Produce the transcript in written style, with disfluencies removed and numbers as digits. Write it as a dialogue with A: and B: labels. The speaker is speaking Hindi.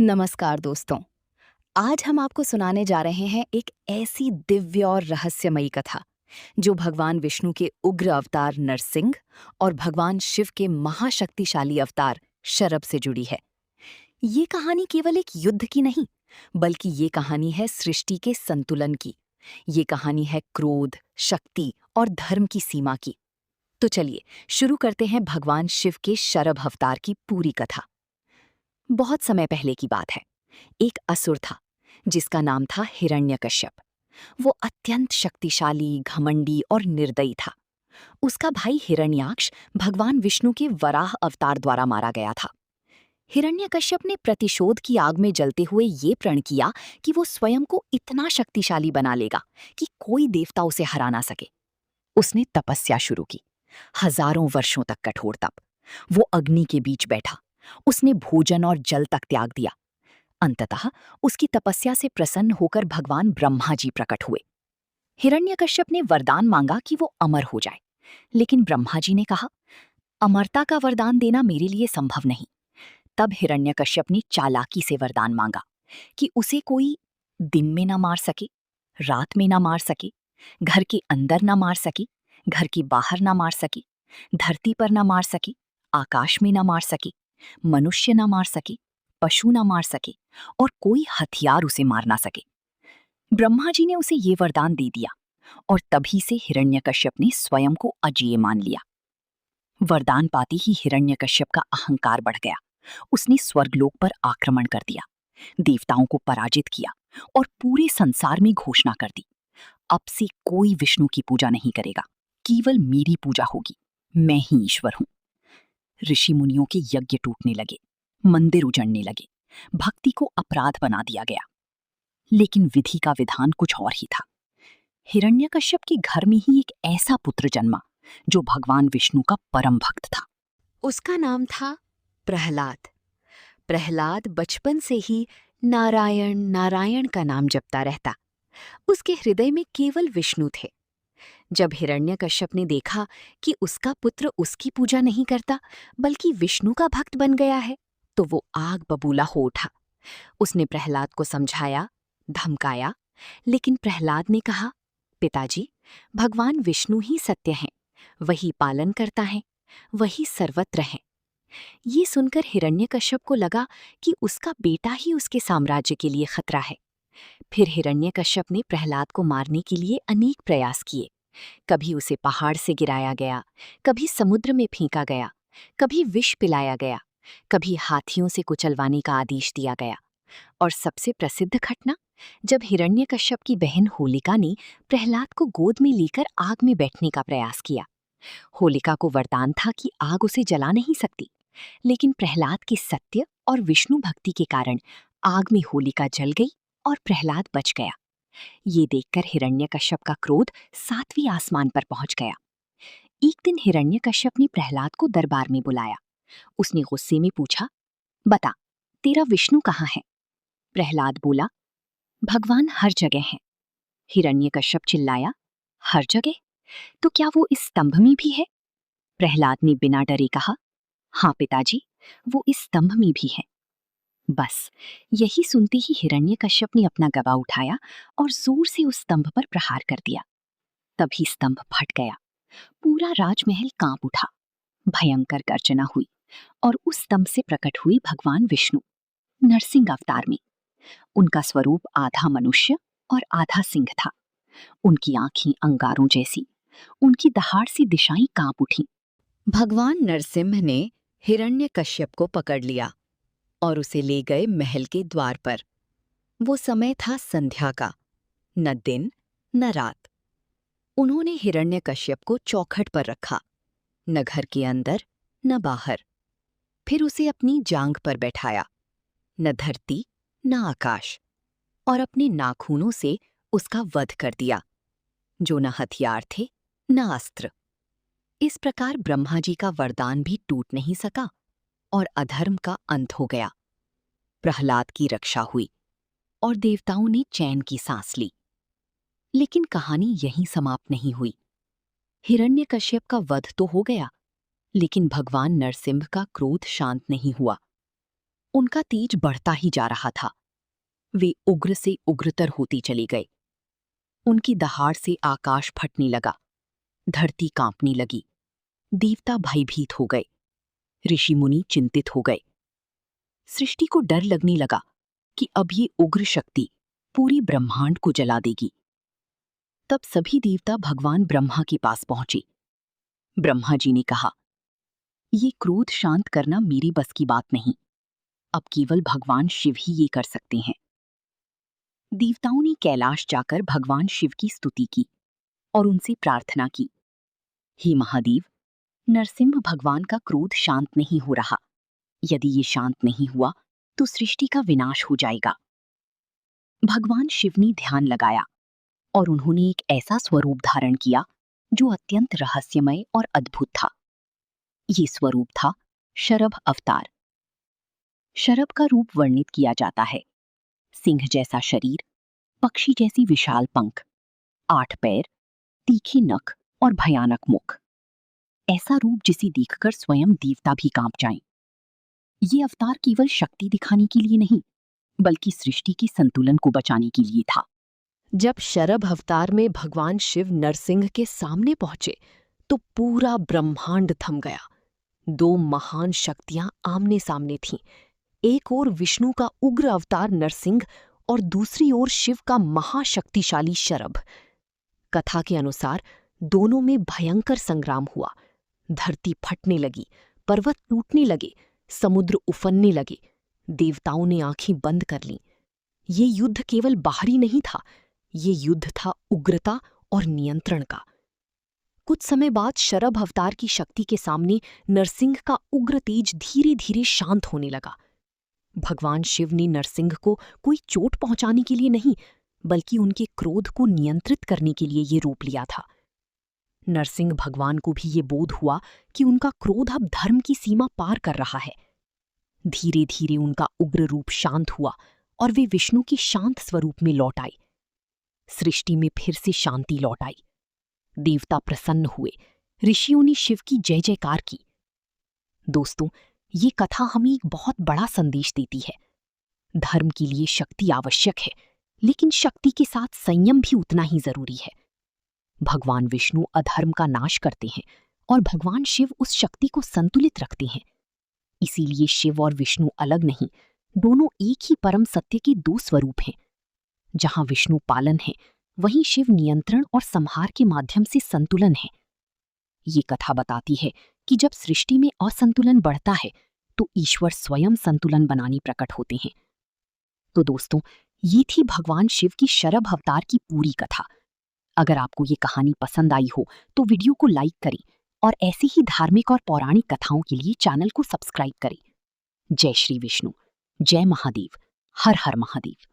A: नमस्कार दोस्तों। आज हम आपको सुनाने जा रहे हैं एक ऐसी दिव्य और रहस्यमयी कथा जो भगवान विष्णु के उग्र अवतार नरसिंह और भगवान शिव के महाशक्तिशाली अवतार शरभ से जुड़ी है। ये कहानी केवल एक युद्ध की नहीं, बल्कि ये कहानी है सृष्टि के संतुलन की। ये कहानी है क्रोध, शक्ति और धर्म की सीमा की। तो चलिए शुरू करते हैं भगवान शिव के शरभ अवतार की पूरी कथा। बहुत समय पहले की बात है। एक असुर था जिसका नाम था हिरण्यकश्यप। वो अत्यंत शक्तिशाली, घमंडी और निर्दयी था। उसका भाई हिरण्याक्ष भगवान विष्णु के वराह अवतार द्वारा मारा गया था। हिरण्यकश्यप ने प्रतिशोध की आग में जलते हुए ये प्रण किया कि वो स्वयं को इतना शक्तिशाली बना लेगा कि कोई देवता उसे हरा ना सके। उसने तपस्या शुरू की, हजारों वर्षों तक कठोर तप। वो अग्नि के बीच बैठा, उसने भोजन और जल तक त्याग दिया। अंततः उसकी तपस्या से प्रसन्न होकर भगवान ब्रह्मा जी प्रकट हुए। हिरण्यकश्यप ने वरदान मांगा कि वो अमर हो जाए, लेकिन ब्रह्मा जी ने कहा, अमरता का वरदान देना मेरे लिए संभव नहीं। तब हिरण्यकश्यप ने चालाकी से वरदान मांगा कि उसे कोई दिन में ना मार सके, रात में ना मार सके, घर के अंदर ना मार सके, घर के बाहर ना मार सके, धरती पर ना मार सके, आकाश में ना मार सके, मनुष्य ना मार सके, पशु ना मार सके और कोई हथियार उसे मार ना सके। ब्रह्मा जी ने उसे ये वरदान दे दिया और तभी से हिरण्यकश्यप ने स्वयं को अजेय मान लिया। वरदान पाते ही हिरण्यकश्यप का अहंकार बढ़ गया। उसने स्वर्गलोक पर आक्रमण कर दिया, देवताओं को पराजित किया और पूरे संसार में घोषणा कर दी, अब से कोई विष्णु की पूजा नहीं करेगा, केवल मेरी पूजा होगी, मैं ही ईश्वर हूं। ऋषि मुनियों के यज्ञ टूटने लगे, मंदिर उजड़ने लगे, भक्ति को अपराध बना दिया गया। लेकिन विधि का विधान कुछ और ही था। हिरण्यकश्यप के घर में ही एक ऐसा पुत्र जन्मा जो भगवान विष्णु का परम भक्त था। उसका नाम था प्रहलाद। प्रहलाद बचपन से ही नारायण नारायण का नाम जपता रहता। उसके हृदय में केवल विष्णु थे। जब हिरण्यकश्यप ने देखा कि उसका पुत्र उसकी पूजा नहीं करता बल्कि विष्णु का भक्त बन गया है, तो वो आग बबूला हो उठा। उसने प्रहलाद को समझाया, धमकाया, लेकिन प्रहलाद ने कहा, पिताजी, भगवान विष्णु ही सत्य हैं, वही पालन करता है, वही सर्वत्र है। ये सुनकर हिरण्यकश्यप को लगा कि उसका बेटा ही उसके साम्राज्य के लिए खतरा है। फिर हिरण्यकश्यप ने प्रहलाद को मारने के लिए अनेक प्रयास किए। कभी उसे पहाड़ से गिराया गया, कभी समुद्र में फेंका गया, कभी विष पिलाया गया, कभी हाथियों से कुचलवाने का आदेश दिया गया। और सबसे प्रसिद्ध घटना, जब हिरण्यकश्यप की बहन होलिका ने प्रहलाद को गोद में लेकर आग में बैठने का प्रयास किया। होलिका को वरदान था कि आग उसे जला नहीं सकती, लेकिन प्रहलाद के सत्य और विष्णु भक्ति के कारण आग में होलिका जल गई और प्रहलाद बच गया। ये देखकर हिरण्यकश्यप का क्रोध 7वीं आसमान पर पहुंच गया। एक दिन हिरण्यकश्यप ने प्रहलाद को दरबार में बुलाया। उसने गुस्से में पूछा, बता, तेरा विष्णु कहाँ है? प्रहलाद बोला, भगवान हर जगह है। हिरण्यकश्यप चिल्लाया, हर जगह? तो क्या वो इस स्तंभ में भी है? प्रहलाद ने बिना डरे कहा, हाँ पिताजी, वो इस स्तंभ में भी है। बस यही सुनते ही हिरण्यकश्यप ने अपना गदा उठाया और जोर से उस स्तंभ पर प्रहार कर दिया। तभी स्तंभ फट गया, पूरा राजमहल कांप उठा, भयंकर गर्जना हुई और उस स्तंभ से प्रकट हुई भगवान विष्णु नरसिंह अवतार में। उनका स्वरूप आधा मनुष्य और आधा सिंह था। उनकी आंखें अंगारों जैसी, उनकी दहाड़ से दिशाएं कांप उठी। भगवान नरसिंह ने हिरण्यकश्यप को पकड़ लिया और उसे ले गए महल के द्वार पर। वो समय था संध्या का, न दिन न रात। उन्होंने हिरण्यकश्यप को चौखट पर रखा, न घर के अंदर न बाहर। फिर उसे अपनी जांघ पर बैठाया, न धरती न आकाश, और अपने नाखूनों से उसका वध कर दिया, जो न हथियार थे न अस्त्र। इस प्रकार ब्रह्मा जी का वरदान भी टूट नहीं सका और अधर्म का अंत हो गया। प्रहलाद की रक्षा हुई और देवताओं ने चैन की सांस ली। लेकिन कहानी यहीं समाप्त नहीं हुई। हिरण्यकश्यप का वध तो हो गया, लेकिन भगवान नरसिंह का क्रोध शांत नहीं हुआ। उनका तेज बढ़ता ही जा रहा था। वे उग्र से उग्रतर होते चले गए। उनकी दहाड़ से आकाश फटने लगा, धरती कांपने लगी, देवता भयभीत हो गए, ऋषि मुनि चिंतित हो गए। सृष्टि को डर लगने लगा कि अब ये उग्र शक्ति पूरी ब्रह्मांड को जला देगी। तब सभी देवता भगवान ब्रह्मा के पास पहुंचे। ब्रह्मा जी ने कहा, ये क्रोध शांत करना मेरी बस की बात नहीं, अब केवल भगवान शिव ही ये कर सकते हैं। देवताओं ने कैलाश जाकर भगवान शिव की स्तुति की और उनसे प्रार्थना की, हे महादेव, नरसिंह भगवान का क्रोध शांत नहीं हो रहा। यदि ये शांत नहीं हुआ तो सृष्टि का विनाश हो जाएगा। भगवान शिव ने ध्यान लगाया और उन्होंने एक ऐसा स्वरूप धारण किया जो अत्यंत रहस्यमय और अद्भुत था। ये स्वरूप था शरभ अवतार। शरभ का रूप वर्णित किया जाता है, सिंह जैसा शरीर, पक्षी जैसी विशाल पंख, 8 पैर, तीखे नख और भयानक मुख। ऐसा रूप जिसे देखकर स्वयं देवता भी कांप जाएं। ये अवतार केवल शक्ति दिखाने के लिए नहीं, बल्कि सृष्टि के संतुलन को बचाने के लिए था।
B: जब शरभ अवतार में भगवान शिव नरसिंह के सामने पहुंचे तो पूरा ब्रह्मांड थम गया। 2 महान शक्तियां आमने सामने थीं। एक ओर विष्णु का उग्र अवतार नरसिंह और दूसरी ओर शिव का महाशक्तिशाली शरभ। कथा के अनुसार दोनों में भयंकर संग्राम हुआ। धरती फटने लगी, पर्वत टूटने लगे, समुद्र उफनने लगे। देवताओं ने आंखें बंद कर लीं। ये युद्ध केवल बाहरी नहीं था, ये युद्ध था उग्रता और नियंत्रण का। कुछ समय बाद शरभ अवतार की शक्ति के सामने नरसिंह का उग्र तेज धीरे धीरे शांत होने लगा। भगवान शिव ने नरसिंह को कोई चोट पहुंचाने के लिए नहीं, बल्कि उनके क्रोध को नियंत्रित करने के लिए ये रूप लिया था। नरसिंह भगवान को भी ये बोध हुआ कि उनका क्रोध अब धर्म की सीमा पार कर रहा है। धीरे धीरे उनका उग्र रूप शांत हुआ और वे विष्णु के शांत स्वरूप में लौट आए। सृष्टि में फिर से शांति लौट आई। देवता प्रसन्न हुए, ऋषियों ने शिव की जय जयकार की। दोस्तों, ये कथा हमें एक बहुत बड़ा संदेश देती है। धर्म के लिए शक्ति आवश्यक है, लेकिन शक्ति के साथ संयम भी उतना ही जरूरी है। भगवान विष्णु अधर्म का नाश करते हैं और भगवान शिव उस शक्ति को संतुलित रखते हैं। इसीलिए शिव और विष्णु अलग नहीं, दोनों एक ही परम सत्य के 2 स्वरूप हैं। जहां विष्णु पालन है, वहीं शिव नियंत्रण और संहार के माध्यम से संतुलन है। ये कथा बताती है कि जब सृष्टि में असंतुलन बढ़ता है तो ईश्वर स्वयं संतुलन बनाने प्रकट होते हैं। तो दोस्तों, ये थी भगवान शिव की शरभ अवतार की पूरी कथा। अगर आपको ये कहानी पसंद आई हो तो वीडियो को लाइक करें और ऐसी ही धार्मिक और पौराणिक कथाओं के लिए चैनल को सब्सक्राइब करें। जय श्री विष्णु, जय महादेव, हर हर महादेव।